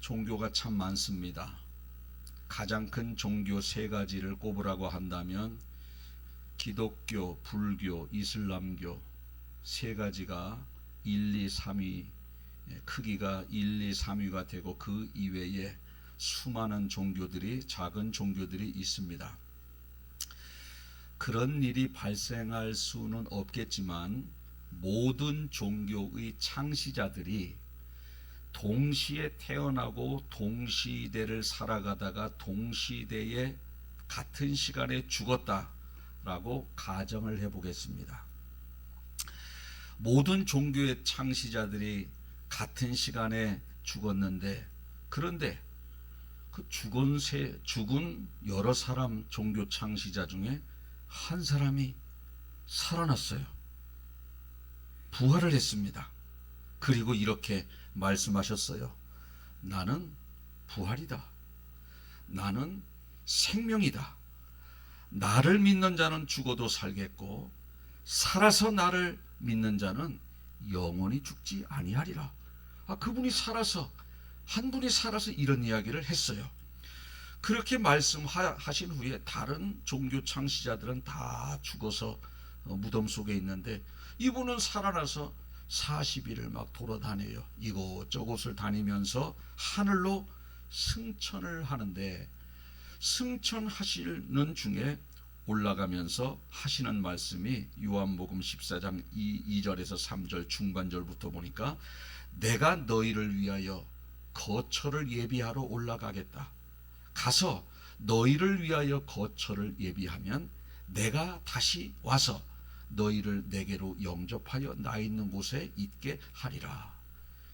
종교가 참 많습니다. 가장 큰 종교 세 가지를 꼽으라고 한다면 기독교, 불교, 이슬람교 세 가지가 1, 2, 3위 크기가 1, 2, 3위가 되고 그 이외에 수많은 종교들이 작은 종교들이 있습니다. 그런 일이 발생할 수는 없겠지만 모든 종교의 창시자들이 동시에 태어나고 동시대를 살아가다가 동시대에 같은 시간에 죽었다라고 가정을 해보겠습니다. 모든 종교의 창시자들이 같은 시간에 죽었는데, 그런데 그 죽은 여러 사람 종교 창시자 중에 한 사람이 살아났어요. 부활을 했습니다. 그리고 이렇게 말씀하셨어요. 나는 부활이다. 나는 생명이다. 나를 믿는 자는 죽어도 살겠고 살아서 나를 믿는 자는 영원히 죽지 아니하리라. 그분이 살아서, 한 분이 살아서 이런 이야기를 했어요. 그렇게 말씀하신 후에 다른 종교 창시자들은 다 죽어서 무덤 속에 있는데 이분은 살아나서 40일을 막 돌아다녀요. 이곳저곳을 다니면서 하늘로 승천을 하는데, 승천하시는 중에 올라가면서 하시는 말씀이 요한복음 14장 2절에서 3절 중반절부터 보니까 내가 너희를 위하여 거처를 예비하러 올라가겠다. 가서 너희를 위하여 거처를 예비하면 내가 다시 와서 너희를 내게로 영접하여 나 있는 곳에 있게 하리라.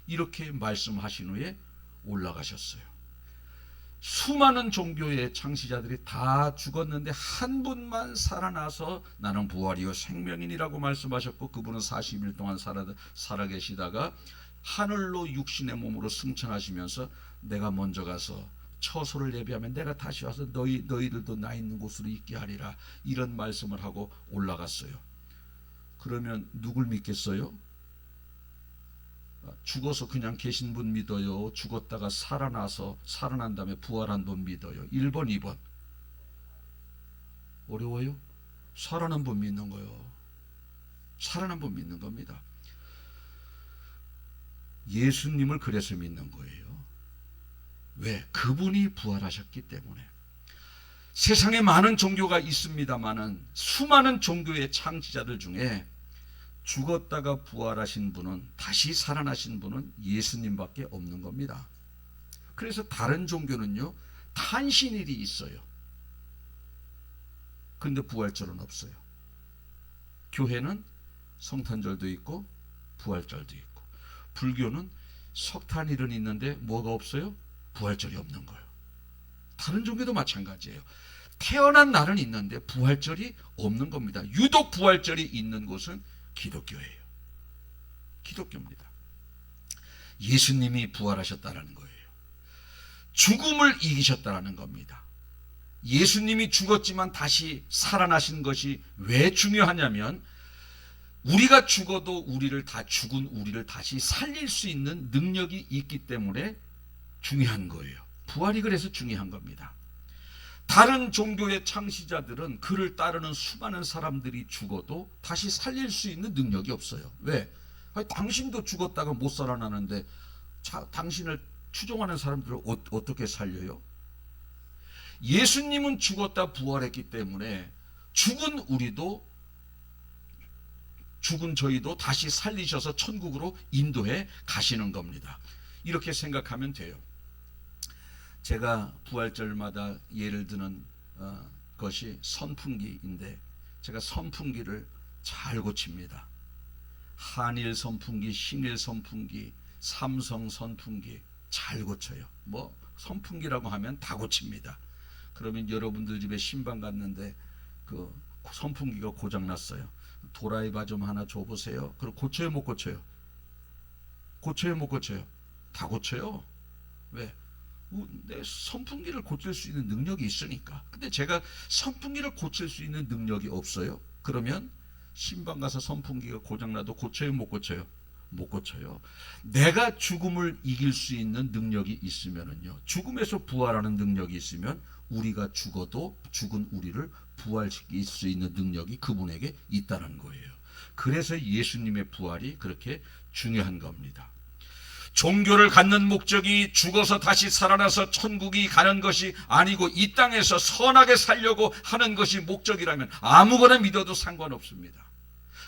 이렇게 말씀하신 후에 올라가셨어요. 수많은 종교의 창시자들이 다 죽었는데 한 분만 살아나서 나는 부활이요 생명이니라고 말씀하셨고, 그분은 40일 동안 살아 계시다가 하늘로 육신의 몸으로 승천하시면서 내가 먼저 가서 처소를 예비하면 내가 다시 와서 너희들도 나 있는 곳으로 있게 하리라, 이런 말씀을 하고 올라갔어요. 그러면 누굴 믿겠어요? 죽어서 그냥 계신 분 믿어요? 죽었다가 살아난 다음에 부활한 분 믿어요? 1번, 2번. 어려워요? 살아난 분 믿는 거요. 살아난 분 믿는 겁니다. 예수님을 그래서 믿는 거예요. 왜? 그분이 부활하셨기 때문에. 세상에 많은 종교가 있습니다마는 수많은 종교의 창시자들 중에 죽었다가 부활하신 분은, 다시 살아나신 분은 예수님밖에 없는 겁니다. 그래서 다른 종교는요, 탄신일이 있어요. 근데 부활절은 없어요. 교회는 성탄절도 있고 부활절도 있고, 불교는 석탄일은 있는데 뭐가 없어요? 부활절이 없는 거예요. 다른 종교도 마찬가지예요. 태어난 날은 있는데 부활절이 없는 겁니다. 유독 부활절이 있는 곳은 기독교예요. 기독교입니다. 예수님이 부활하셨다는 거예요. 죽음을 이기셨다는 겁니다. 예수님이 죽었지만 다시 살아나신 것이 왜 중요하냐면, 우리가 죽어도 죽은 우리를 다시 살릴 수 있는 능력이 있기 때문에 중요한 거예요. 부활이 그래서 중요한 겁니다. 다른 종교의 창시자들은 그를 따르는 수많은 사람들이 죽어도 다시 살릴 수 있는 능력이 없어요. 왜? 당신도 죽었다가 못 살아나는데 당신을 추종하는 사람들을 어떻게 살려요? 예수님은 죽었다 부활했기 때문에 죽은 저희도 다시 살리셔서 천국으로 인도해 가시는 겁니다. 이렇게 생각하면 돼요. 제가 부활절마다 예를 드는 것이 선풍기인데, 제가 선풍기를 잘 고칩니다. 한일 선풍기, 신일 선풍기, 삼성 선풍기 잘 고쳐요. 선풍기라고 하면 다 고칩니다. 그러면 여러분들 집에 신방 갔는데 그 선풍기가 고장났어요. 도라이바 좀 하나 줘보세요. 그럼 고쳐요, 못 고쳐요? 고쳐요, 못 고쳐요? 다 고쳐요. 왜? 내 선풍기를 고칠 수 있는 능력이 있으니까. 근데 제가 선풍기를 고칠 수 있는 능력이 없어요. 그러면 신방 가서 선풍기가 고장나도 고쳐요, 못 고쳐요? 못 고쳐요. 내가 죽음을 이길 수 있는 능력이 있으면은요, 죽음에서 부활하는 능력이 있으면 우리가 죽어도 죽은 우리를 부활시킬 수 있는 능력이 그분에게 있다는 거예요. 그래서 예수님의 부활이 그렇게 중요한 겁니다. 종교를 갖는 목적이 죽어서 다시 살아나서 천국이 가는 것이 아니고 이 땅에서 선하게 살려고 하는 것이 목적이라면 아무거나 믿어도 상관없습니다.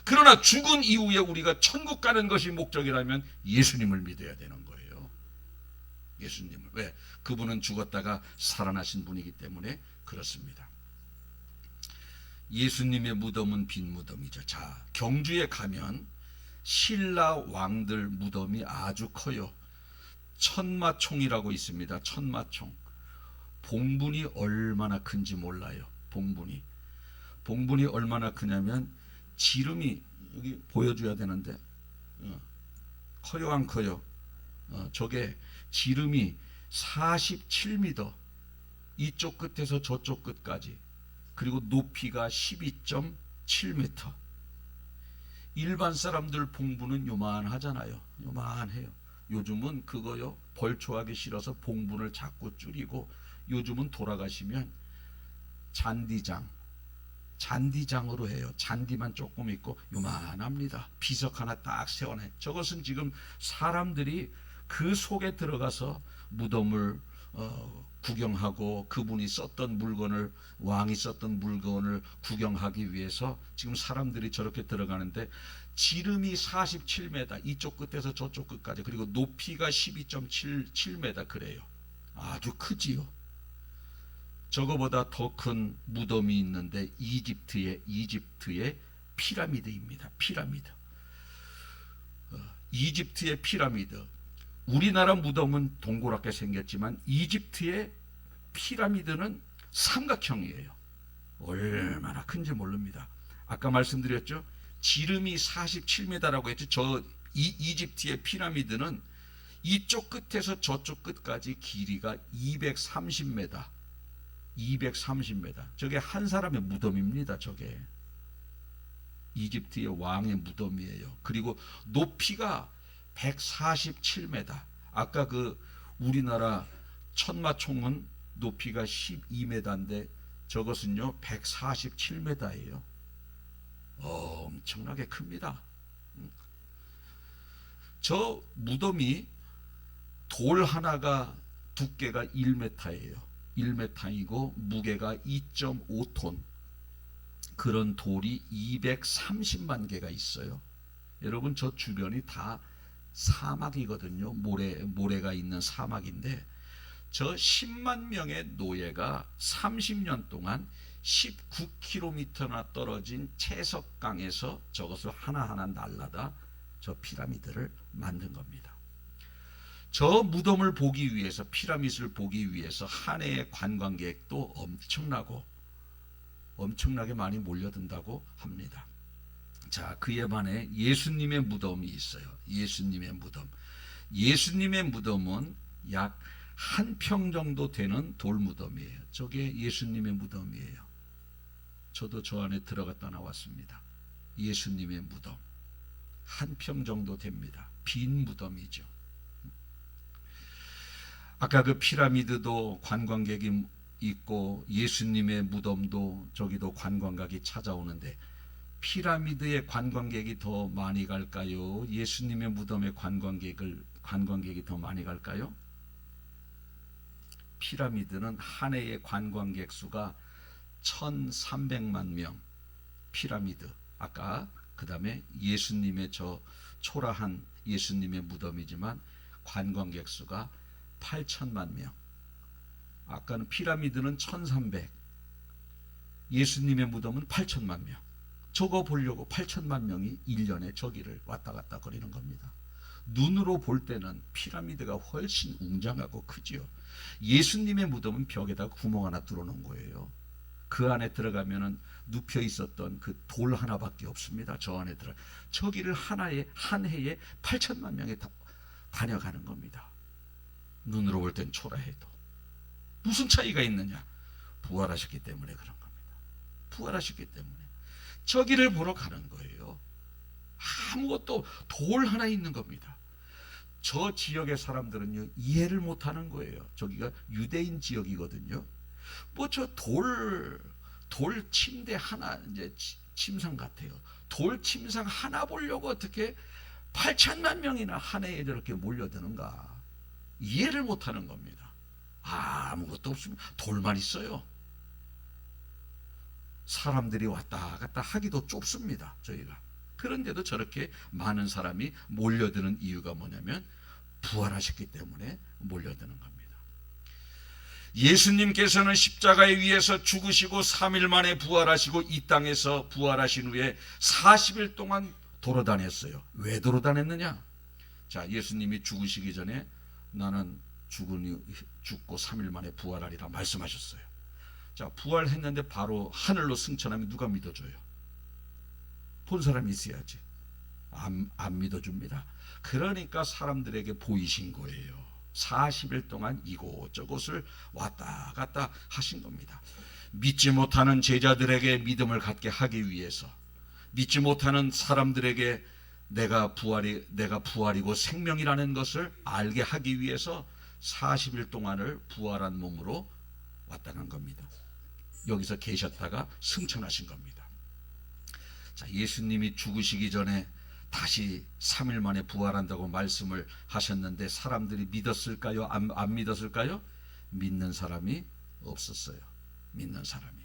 그러나 죽은 이후에 우리가 천국 가는 것이 목적이라면 예수님을 믿어야 되는 거예요. 예수님을. 왜? 그분은 죽었다가 살아나신 분이기 때문에 그렇습니다. 예수님의 무덤은 빈 무덤이죠. 자, 경주에 가면 신라 왕들 무덤이 아주 커요. 천마총이라고 있습니다. 천마총. 봉분이 얼마나 큰지 몰라요. 봉분이 얼마나 크냐면 지름이, 여기 보여줘야 되는데 커요 안 커요? 저게 지름이 47m, 이쪽 끝에서 저쪽 끝까지, 그리고 높이가 12.7m. 일반 사람들 봉분은 요만하잖아요. 요만해요. 요즘은 그거요, 벌초하기 싫어서 봉분을 자꾸 줄이고, 요즘은 돌아가시면 잔디장으로 해요. 잔디만 조금 있고 요만합니다. 비석 하나 딱 세워놔요. 저것은 지금 사람들이 그 속에 들어가서 무덤을 구경하고 그분이 썼던 물건을, 왕이 썼던 물건을 구경하기 위해서 지금 사람들이 저렇게 들어가는데, 지름이 47m, 이쪽 끝에서 저쪽 끝까지, 그리고 높이가 12.7m 그래요. 아주 크지요. 저거보다 더 큰 무덤이 있는데 이집트의 피라미드입니다. 이집트의 피라미드. 우리나라 무덤은 동그랗게 생겼지만 이집트의 피라미드는 삼각형이에요. 얼마나 큰지 모릅니다. 아까 말씀드렸죠. 지름이 47m라고 했죠. 저 이집트의 피라미드는 이쪽 끝에서 저쪽 끝까지 길이가 230m. 저게 한 사람의 무덤입니다. 저게 이집트의 왕의 무덤이에요. 그리고 높이가 147m. 아까 그 우리나라 천마총은 높이가 12m인데 저것은요 147m예요. 엄청나게 큽니다. 저 무덤이 돌 하나가 두께가 1m예요. 1m이고 무게가 2.5톤. 그런 돌이 230만 개가 있어요. 여러분, 저 주변이 다 사막이거든요. 모래가 있는 사막인데, 저 10만 명의 노예가 30년 동안 19km나 떨어진 채석강에서 저것을 하나하나 날라다 저 피라미드를 만든 겁니다. 저 무덤을 보기 위해서, 피라미드를 보기 위해서 한 해의 관광객도 엄청나게 많이 몰려든다고 합니다. 자, 그에 반해 예수님의 무덤이 있어요. 예수님의 무덤은 약 한 평 정도 되는 돌무덤이에요. 저게 예수님의 무덤이에요. 저도 저 안에 들어갔다 나왔습니다. 예수님의 무덤 한 평 정도 됩니다. 빈 무덤이죠. 아까 그 피라미드도 관광객이 있고 관광객이 무덤도 저기도 관광객이 찾아오는데, 피라미드에 관광객이 더 많이 갈까요? 예수님의 무덤에 관광객이 더 많이 갈까요? 피라미드는 한 해의 관광객 수가 1300만 명. 피라미드. 아까 그 다음에 예수님의 저 초라한 예수님의 무덤이지만 관광객 수가 8천만 명. 아까는 피라미드는 1300, 예수님의 무덤은 8천만 명. 저거 보려고 8천만 명이 1년에 저기를 왔다 갔다 거리는 겁니다. 눈으로 볼 때는 피라미드가 훨씬 웅장하고 크지요. 예수님의 무덤은 벽에다 구멍 하나 뚫어놓은 거예요. 그 안에 들어가면은 눕혀 있었던 그 돌 하나밖에 없습니다. 저 안에 저기를 한 해에 8천만 명이 다녀가는 겁니다. 눈으로 볼 땐 초라해도. 무슨 차이가 있느냐? 부활하셨기 때문에 그런 겁니다. 부활하셨기 때문에 저기를 보러 가는 거예요. 아무것도 돌 하나 있는 겁니다. 저 지역의 사람들은요 이해를 못하는 거예요. 저기가 유대인 지역이거든요. 뭐 저 돌 침대 하나, 이제 침상 같아요. 돌 침상 하나 보려고 어떻게 8천만 명이나 한 해에 저렇게 몰려드는가. 이해를 못하는 겁니다. 아무것도 없으면 돌만 있어요. 사람들이 왔다 갔다 하기도 좁습니다. 저희가. 그런데도 저렇게 많은 사람이 몰려드는 이유가 뭐냐면 부활하셨기 때문에 몰려드는 겁니다. 예수님께서는 십자가에 위해서 죽으시고 3일 만에 부활하시고 이 땅에서 부활하신 후에 40일 동안 돌아다녔어요. 왜 돌아다녔느냐? 자, 예수님이 죽으시기 전에 나는 죽고 3일 만에 부활하리라 말씀하셨어요. 자, 부활했는데 바로 하늘로 승천하면 누가 믿어줘요? 본 사람이 있어야지. 안 믿어줍니다. 그러니까 사람들에게 보이신 거예요. 40일 동안 이곳저곳을 왔다 갔다 하신 겁니다. 믿지 못하는 제자들에게 믿음을 갖게 하기 위해서, 믿지 못하는 사람들에게 내가 부활이고 생명이라는 것을 알게 하기 위해서 40일 동안을 부활한 몸으로 왔다는 겁니다. 여기서 계셨다가 승천하신 겁니다. 자, 예수님이 죽으시기 전에 다시 3일 만에 부활한다고 말씀을 하셨는데 사람들이 믿었을까요? 안 믿었을까요? 믿는 사람이 없었어요. 믿는 사람이.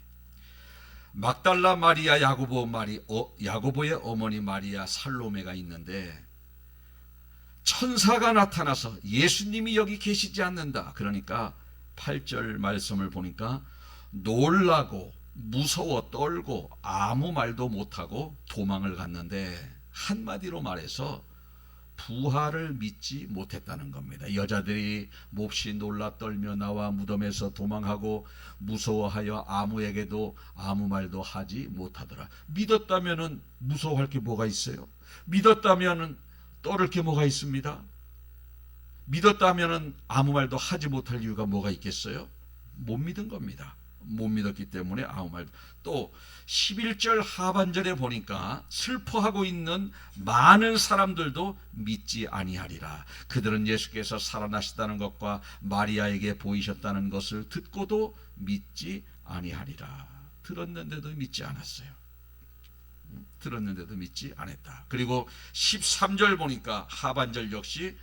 막달라 마리아, 야고보의 어머니 마리아, 살로메가 있는데 천사가 나타나서 예수님이 여기 계시지 않는다. 그러니까 8절 말씀을 보니까 놀라고 무서워 떨고 아무 말도 못하고 도망을 갔는데 한마디로 말해서 부활을 믿지 못했다는 겁니다. 여자들이 몹시 놀라 떨며 나와 무덤에서 도망하고 무서워하여 아무에게도 아무 말도 하지 못하더라. 믿었다면은 무서워할 게 뭐가 있어요? 믿었다면은 떨을 게 뭐가 있습니다? 믿었다면은 아무 말도 하지 못할 이유가 뭐가 있겠어요? 못 믿은 겁니다. 못 믿었기 때문에 아무 말도. 또 11절 하반절에 보니까 슬퍼하고 있는 많은 사람들도 믿지 아니하리라. 그들은 예수께서 살아나셨다는 것과 마리아에게 보이셨다는 것을 듣고도 믿지 아니하리라. 들었는데도 믿지 않았어요. 들었는데도 믿지 않았다. 그리고 13절 보니까 하반절 역시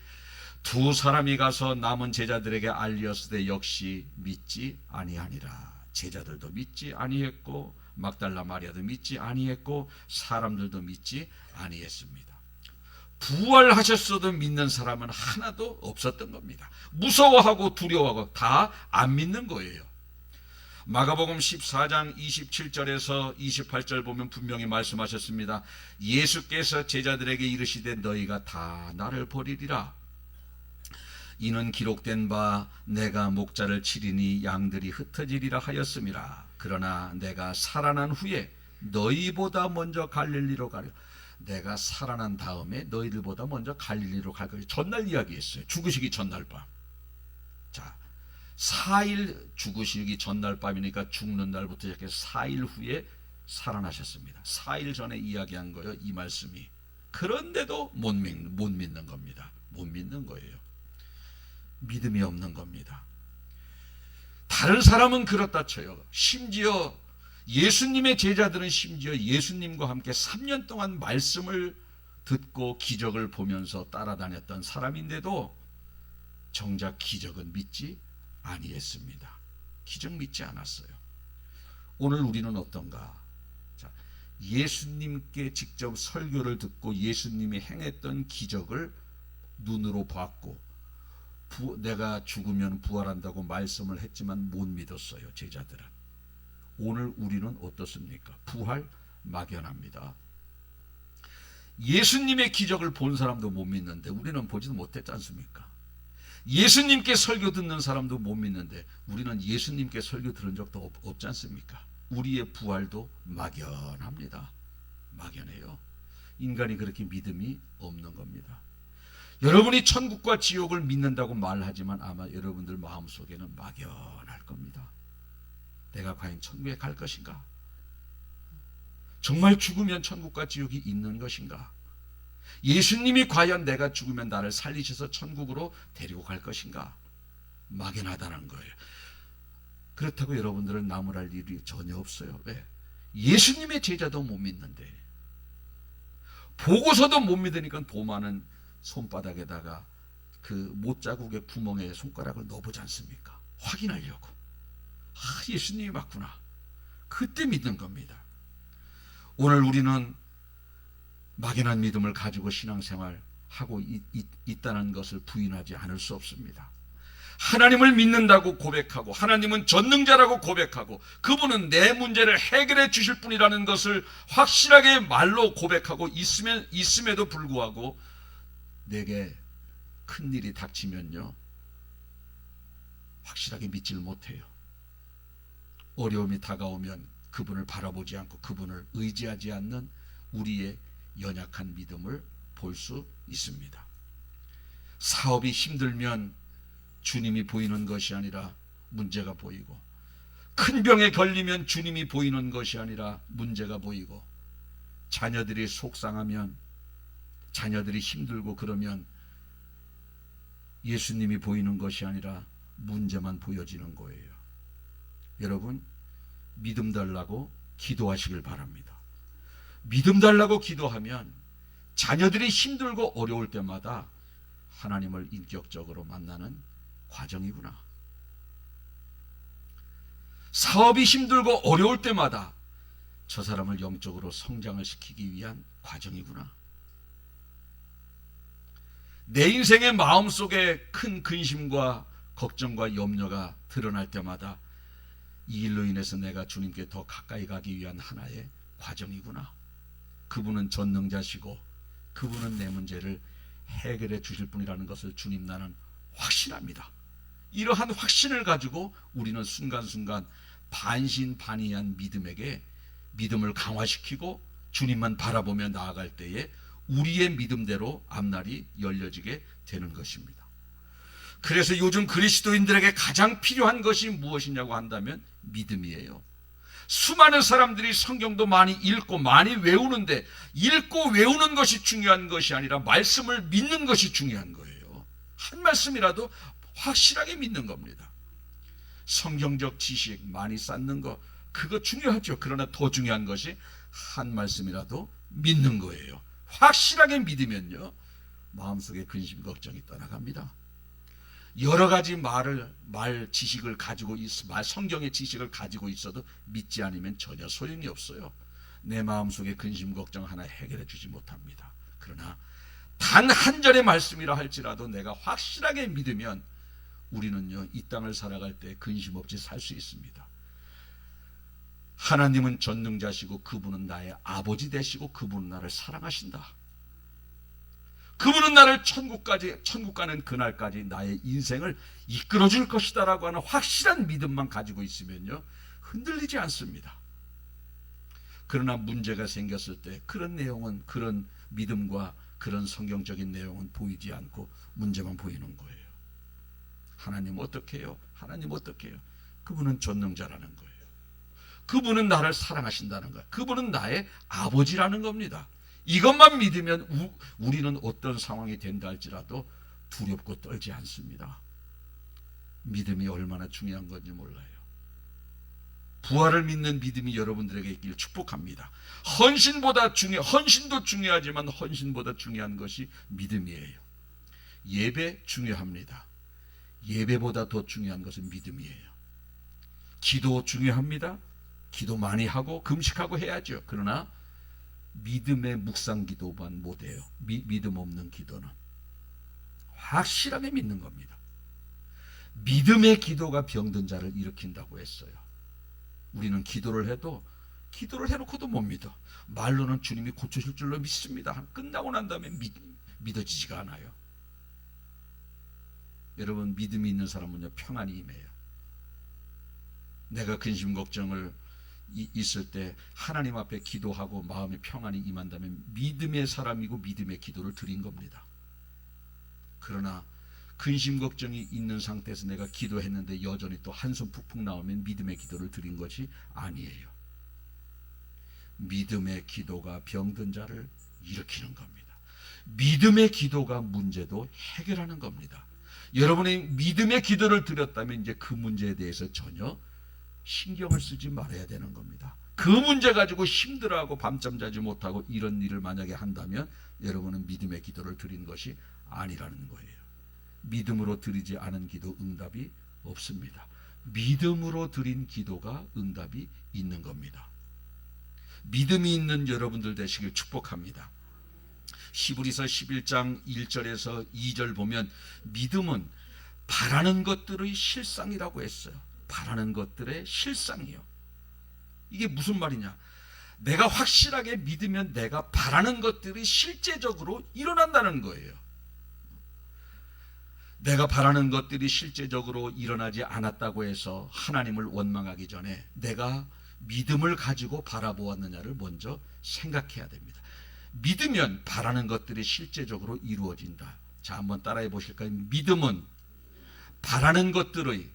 두 사람이 가서 남은 제자들에게 알리었으되 역시 믿지 아니하니라. 제자들도 믿지 아니했고 막달라 마리아도 믿지 아니했고 사람들도 믿지 아니했습니다. 부활하셨어도 믿는 사람은 하나도 없었던 겁니다. 무서워하고 두려워하고 다 안 믿는 거예요. 마가복음 14장 27절에서 28절 보면 분명히 말씀하셨습니다. 예수께서 제자들에게 이르시되 너희가 다 나를 버리리라. 이는 기록된 바 내가 목자를 치리니 양들이 흩어지리라 하였음이라. 그러나 내가 살아난 후에 너희보다 먼저 갈릴리로 가리라. 내가 살아난 다음에 너희들보다 먼저 갈릴리로 갈 거예요. 전날 이야기했어요. 죽으시기 전날 밤. 자, 4일 죽으시기 전날 밤이니까 죽는 날부터 시작해서 4일 후에 살아나셨습니다. 4일 전에 이야기한 거예요. 이 말씀이. 그런데도 못 믿는 겁니다. 못 믿는 거예요. 믿음이 없는 겁니다. 다른 사람은 그렇다 쳐요. 심지어 예수님의 제자들은 심지어 예수님과 함께 3년 동안 말씀을 듣고 기적을 보면서 따라다녔던 사람인데도 정작 기적은 믿지 아니했습니다. 기적 믿지 않았어요. 오늘 우리는 어떤가? 자, 예수님께 직접 설교를 듣고 예수님이 행했던 기적을 눈으로 봤고 내가 죽으면 부활한다고 말씀을 했지만 못 믿었어요. 제자들은. 오늘 우리는 어떻습니까? 부활 막연합니다. 예수님의 기적을 본 사람도 못 믿는데 우리는 보지도 못했지 않습니까? 예수님께 설교 듣는 사람도 못 믿는데 우리는 예수님께 설교 들은 적도 없지 않습니까? 우리의 부활도 막연합니다. 막연해요. 인간이 그렇게 믿음이 없는 겁니다. 여러분이 천국과 지옥을 믿는다고 말하지만 아마 여러분들 마음속에는 막연할 겁니다. 내가 과연 천국에 갈 것인가? 정말 죽으면 천국과 지옥이 있는 것인가? 예수님이 과연 내가 죽으면 나를 살리셔서 천국으로 데리고 갈 것인가? 막연하다는 거예요. 그렇다고 여러분들은 나무랄 일이 전혀 없어요. 왜? 예수님의 제자도 못 믿는데, 보고서도 못 믿으니까 도마는 손바닥에다가 그 못자국의 구멍에 손가락을 넣어보지 않습니까? 확인하려고. 예수님이 맞구나. 그때 믿는 겁니다. 오늘 우리는 막연한 믿음을 가지고 신앙생활하고 있다는 것을 부인하지 않을 수 없습니다. 하나님을 믿는다고 고백하고, 하나님은 전능자라고 고백하고, 그분은 내 문제를 해결해 주실 분이라는 것을 확실하게 말로 고백하고 있음에도 불구하고 내게 큰일이 닥치면요, 확실하게 믿지를 못해요. 어려움이 다가오면 그분을 바라보지 않고 그분을 의지하지 않는 우리의 연약한 믿음을 볼 수 있습니다. 사업이 힘들면 주님이 보이는 것이 아니라 문제가 보이고, 큰 병에 걸리면 주님이 보이는 것이 아니라 문제가 보이고, 자녀들이 속상하면, 자녀들이 힘들고 그러면 예수님이 보이는 것이 아니라 문제만 보여지는 거예요. 여러분, 믿음 달라고 기도하시길 바랍니다. 믿음 달라고 기도하면 자녀들이 힘들고 어려울 때마다 하나님을 인격적으로 만나는 과정이구나. 사업이 힘들고 어려울 때마다 저 사람을 영적으로 성장을 시키기 위한 과정이구나. 내 인생의 마음속에 큰 근심과 걱정과 염려가 드러날 때마다 이 일로 인해서 내가 주님께 더 가까이 가기 위한 하나의 과정이구나. 그분은 전능자시고 그분은 내 문제를 해결해 주실 분이라는 것을 주님 나는 확신합니다. 이러한 확신을 가지고 우리는 순간순간 반신반의한 믿음을 강화시키고 주님만 바라보며 나아갈 때에 우리의 믿음대로 앞날이 열려지게 되는 것입니다. 그래서 요즘 그리스도인들에게 가장 필요한 것이 무엇이냐고 한다면 믿음이에요. 수많은 사람들이 성경도 많이 읽고 많이 외우는데, 읽고 외우는 것이 중요한 것이 아니라 말씀을 믿는 것이 중요한 거예요. 한 말씀이라도 확실하게 믿는 겁니다. 성경적 지식 많이 쌓는 거, 그거 중요하죠. 그러나 더 중요한 것이 한 말씀이라도 믿는 거예요. 확실하게 믿으면요, 마음속에 근심 걱정이 떠나갑니다. 여러 가지 지식을 가지고 성경의 지식을 가지고 있어도 믿지 않으면 전혀 소용이 없어요. 내 마음속에 근심 걱정 하나 해결해 주지 못합니다. 그러나 단 한 절의 말씀이라 할지라도 내가 확실하게 믿으면 우리는요, 이 땅을 살아갈 때 근심 없이 살 수 있습니다. 하나님은 전능자시고 그분은 나의 아버지 되시고 그분은 나를 사랑하신다. 그분은 나를 천국 가는 그날까지 나의 인생을 이끌어 줄 것이다 라고 하는 확실한 믿음만 가지고 있으면요, 흔들리지 않습니다. 그러나 문제가 생겼을 때 그런 내용은, 그런 믿음과 그런 성경적인 내용은 보이지 않고 문제만 보이는 거예요. 하나님 어떻게 해요? 하나님 어떻게 해요? 그분은 전능자라는 거예요. 그분은 나를 사랑하신다는 거예요. 그분은 나의 아버지라는 겁니다. 이것만 믿으면 우리는 어떤 상황이 된다 할지라도 두렵고 떨지 않습니다. 믿음이 얼마나 중요한 건지 몰라요. 부활을 믿는 믿음이 여러분들에게 있길 축복합니다. 헌신도 중요하지만 헌신보다 중요한 것이 믿음이에요. 예배 중요합니다. 예배보다 더 중요한 것은 믿음이에요. 기도 중요합니다. 기도 많이 하고 금식하고 해야죠. 그러나 믿음의 묵상 기도만 못해요. 믿음 없는 기도는 확실하게 믿는 겁니다. 믿음의 기도가 병든 자를 일으킨다고 했어요. 우리는 기도를 해놓고도 못 믿어. 말로는 주님이 고쳐줄 줄로 믿습니다. 끝나고 난 다음에 믿어지지가 않아요. 여러분, 믿음이 있는 사람은요, 평안이 임해요. 내가 근심 걱정을 있을 때 하나님 앞에 기도하고 마음의 평안이 임한다면 믿음의 사람이고 믿음의 기도를 드린 겁니다. 그러나 근심 걱정이 있는 상태에서 내가 기도했는데 여전히 또 한숨 푹푹 나오면 믿음의 기도를 드린 것이 아니에요. 믿음의 기도가 병든 자를 일으키는 겁니다. 믿음의 기도가 문제도 해결하는 겁니다. 여러분이 믿음의 기도를 드렸다면 이제 그 문제에 대해서 전혀 신경을 쓰지 말아야 되는 겁니다. 그 문제 가지고 힘들어하고 밤잠 자지 못하고 이런 일을 만약에 한다면 여러분은 믿음의 기도를 드린 것이 아니라는 거예요. 믿음으로 드리지 않은 기도 응답이 없습니다. 믿음으로 드린 기도가 응답이 있는 겁니다. 믿음이 있는 여러분들 되시길 축복합니다. 히브리서 11장 1절에서 2절 보면 믿음은 바라는 것들의 실상이라고 했어요. 바라는 것들의 실상이요. 이게 무슨 말이냐? 내가 확실하게 믿으면 내가 바라는 것들이 실제적으로 일어난다는 거예요. 내가 바라는 것들이 실제적으로 일어나지 않았다고 해서 하나님을 원망하기 전에 내가 믿음을 가지고 바라보았느냐를 먼저 생각해야 됩니다. 믿으면 바라는 것들이 실제적으로 이루어진다. 자, 한번 따라해 보실까요? 믿음은 바라는 것들의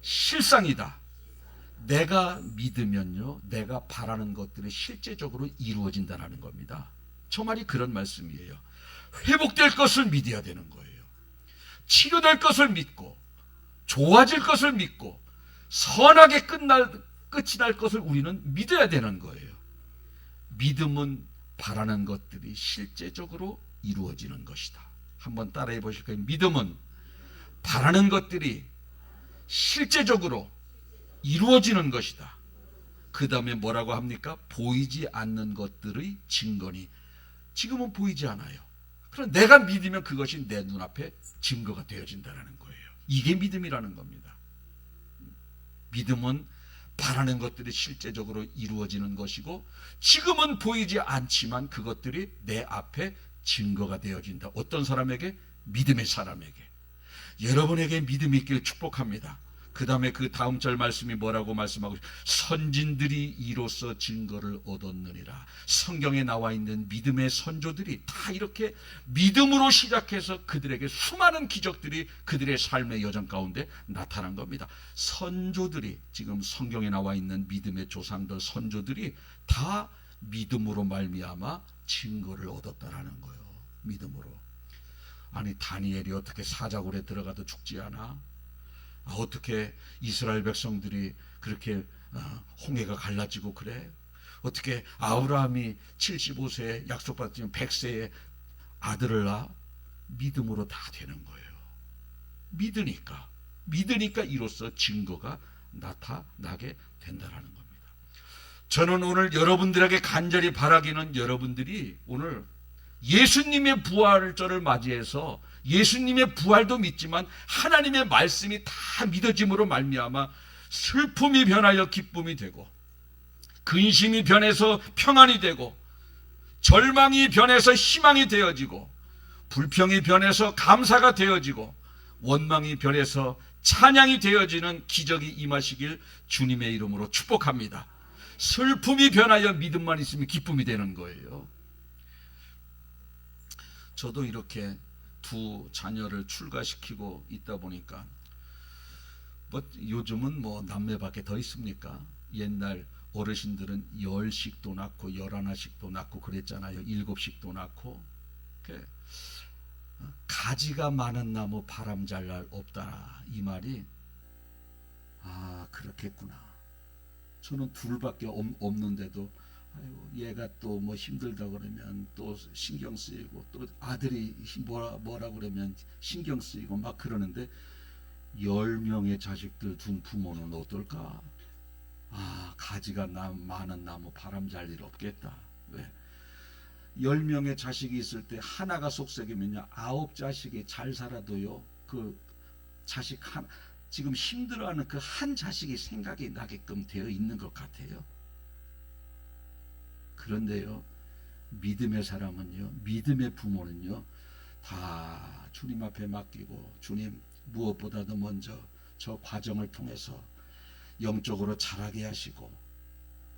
실상이다. 내가 믿으면요, 내가 바라는 것들이 실제적으로 이루어진다는 겁니다. 저 말이 그런 말씀이에요. 회복될 것을 믿어야 되는 거예요. 치료될 것을 믿고 좋아질 것을 믿고 선하게 끝이 날 것을 우리는 믿어야 되는 거예요. 믿음은 바라는 것들이 실제적으로 이루어지는 것이다. 한번 따라해 보실까요? 믿음은 바라는 것들이 실제적으로 이루어지는 것이다. 그 다음에 뭐라고 합니까? 보이지 않는 것들의 증거니. 지금은 보이지 않아요. 그럼 내가 믿으면 그것이 내 눈앞에 증거가 되어진다는 거예요. 이게 믿음이라는 겁니다. 믿음은 바라는 것들이 실제적으로 이루어지는 것이고 지금은 보이지 않지만 그것들이 내 앞에 증거가 되어진다. 어떤 사람에게? 믿음의 사람에게. 여러분에게 믿음이 있기를 축복합니다. 그 다음에 그 다음 절 말씀이 뭐라고 말씀하고, 선진들이 이로써 증거를 얻었느니라. 성경에 나와 있는 믿음의 선조들이 다 이렇게 믿음으로 시작해서 그들에게 수많은 기적들이 그들의 삶의 여정 가운데 나타난 겁니다. 선조들이, 지금 성경에 나와 있는 믿음의 조상들 선조들이 다 믿음으로 말미암아 증거를 얻었다라는 거예요. 믿음으로. 아니, 다니엘이 어떻게 사자굴에 들어가도 죽지 않아? 어떻게 이스라엘 백성들이 그렇게 홍해가 갈라지고 그래? 어떻게 아브라함이 75세에 약속받은 100세에 아들을 낳아? 믿음으로 다 되는 거예요. 믿으니까 이로써 증거가 나타나게 된다는 겁니다. 저는 오늘 여러분들에게 간절히 바라기는, 여러분들이 오늘 예수님의 부활절을 맞이해서 예수님의 부활도 믿지만 하나님의 말씀이 다 믿어짐으로 말미암아 슬픔이 변하여 기쁨이 되고, 근심이 변해서 평안이 되고, 절망이 변해서 희망이 되어지고, 불평이 변해서 감사가 되어지고, 원망이 변해서 찬양이 되어지는 기적이 임하시길 주님의 이름으로 축복합니다. 슬픔이 변하여 믿음만 있으면 기쁨이 되는 거예요. 저도 이렇게 두 자녀를 출가시키고 있다 보니까 요즘은 남매밖에 더 있습니까? 옛날 어르신들은 10씩도 낳고 11씩도 낳고 그랬잖아요. 7씩도 낳고. 가지가 많은 나무 바람 잘 날 없다, 이 말이 그렇겠구나. 저는 둘밖에 없는데도 얘가 또 힘들다 그러면 또 신경 쓰이고, 또 아들이 뭐라 그러면 신경 쓰이고 막 그러는데, 10명의 자식들 둔 부모는 어떨까? 가지가 많은 나무 바람 잘 일 없겠다. 왜? 10명의 자식이 있을 때 하나가 속썩이면요, 9자식이 잘 살아도요, 그 자식 지금 힘들어하는 그 한 자식이 생각이 나게끔 되어 있는 것 같아요. 그런데요, 믿음의 사람은요, 믿음의 부모는요, 다 주님 앞에 맡기고, 주님 무엇보다도 먼저 저 과정을 통해서 영적으로 자라게 하시고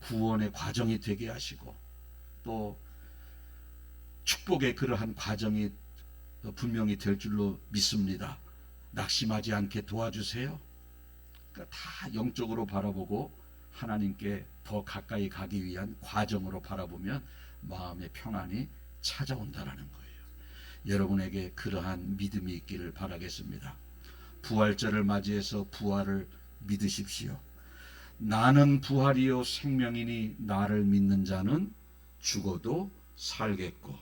구원의 과정이 되게 하시고, 또 축복의 그러한 과정이 분명히 될 줄로 믿습니다. 낙심하지 않게 도와주세요. 그러니까 다 영적으로 바라보고 하나님께 더 가까이 가기 위한 과정으로 바라보면 마음의 평안이 찾아온다라는 거예요. 여러분에게 그러한 믿음이 있기를 바라겠습니다. 부활절을 맞이해서 부활을 믿으십시오. 나는 부활이요 생명이니 나를 믿는 자는 죽어도 살겠고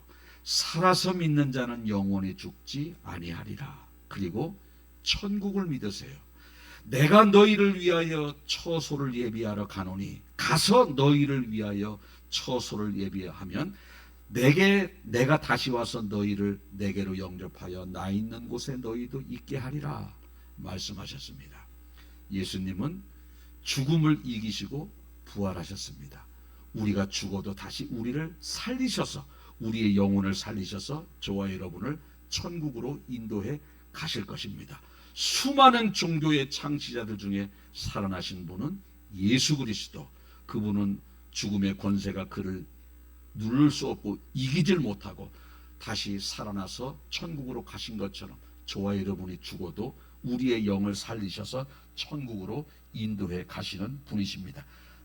살아서 믿는 자는 영원히 죽지 아니하리라. 그리고 천국을 믿으세요. 내가 너희를 위하여 처소를 예비하러 가노니 가서 너희를 위하여 처소를 예비하면 내가 다시 와서 너희를 내게로 영접하여 나 있는 곳에 너희도 있게 하리라 말씀하셨습니다. 예수님은 죽음을 이기시고 부활하셨습니다. 우리가 죽어도 다시 우리를 살리셔서 우리의 영혼을 살리셔서 저와 여러분을 천국으로 인도해 가실 것입니다. 수많은 종교의 창시자들 중에 살아나신 분은 예수 그리스도. 그분은 죽음의 권세가 그를 누를 수 없고 이기질 못하고 다시 살아나서 천국으로 가신 것처럼 저와 여러분이 죽어도 우리의 영을 살리셔서 천국으로 인도해 가시는 분이십니다.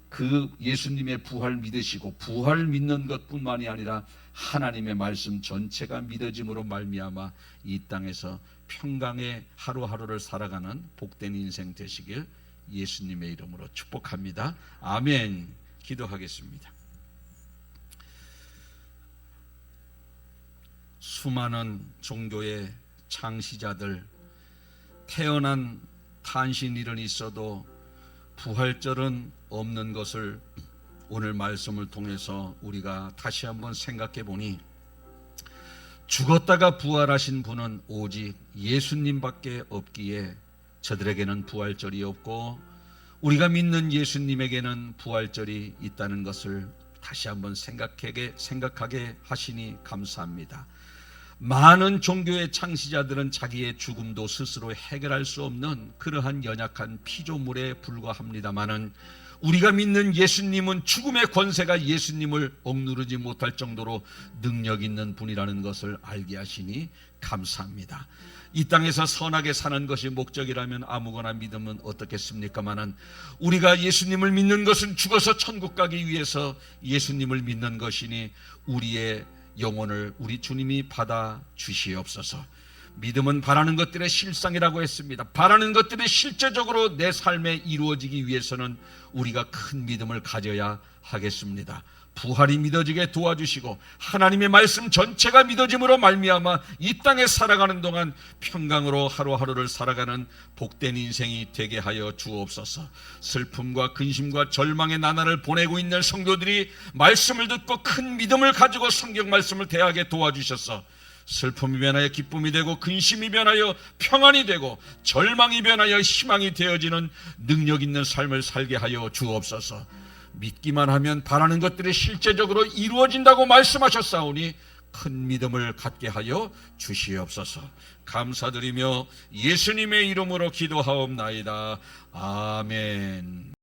그 예수님의 부활 믿으시고 부활 믿는 것뿐만이 아니라 하나님의 말씀 전체가 믿어짐으로 말미암아 이 땅에서 평강의 하루하루를 살아가는 복된 인생 되시길 예수님의 이름으로 축복합니다. 아멘. 기도하겠습니다. 수많은 종교의 창시자들, 태어난 탄신일은 있어도 부활절은 없는 것을 오늘 말씀을 통해서 우리가 다시 한번 생각해 보니 죽었다가 부활하신 분은 오직 예수님밖에 없기에 저들에게는 부활절이 없고 우리가 믿는 예수님에게는 부활절이 있다는 것을 다시 한번 생각하게 하시니 감사합니다. 많은 종교의 창시자들은 자기의 죽음도 스스로 해결할 수 없는 그러한 연약한 피조물에 불과합니다마는 우리가 믿는 예수님은 죽음의 권세가 예수님을 억누르지 못할 정도로 능력 있는 분이라는 것을 알게 하시니 감사합니다. 이 땅에서 선하게 사는 것이 목적이라면 아무거나 믿으면 어떻겠습니까마는 우리가 예수님을 믿는 것은 죽어서 천국 가기 위해서 예수님을 믿는 것이니 우리의 영혼을 우리 주님이 받아 주시옵소서. 믿음은 바라는 것들의 실상이라고 했습니다. 바라는 것들이 실제적으로 내 삶에 이루어지기 위해서는 우리가 큰 믿음을 가져야 하겠습니다. 부활이 믿어지게 도와주시고 하나님의 말씀 전체가 믿어짐으로 말미암아 이 땅에 살아가는 동안 평강으로 하루하루를 살아가는 복된 인생이 되게 하여 주옵소서. 슬픔과 근심과 절망의 나날을 보내고 있는 성도들이 말씀을 듣고 큰 믿음을 가지고 성경 말씀을 대하게 도와주셔서 슬픔이 변하여 기쁨이 되고 근심이 변하여 평안이 되고 절망이 변하여 희망이 되어지는 능력 있는 삶을 살게 하여 주옵소서. 믿기만 하면 바라는 것들이 실제적으로 이루어진다고 말씀하셨사오니 큰 믿음을 갖게 하여 주시옵소서. 감사드리며 예수님의 이름으로 기도하옵나이다. 아멘.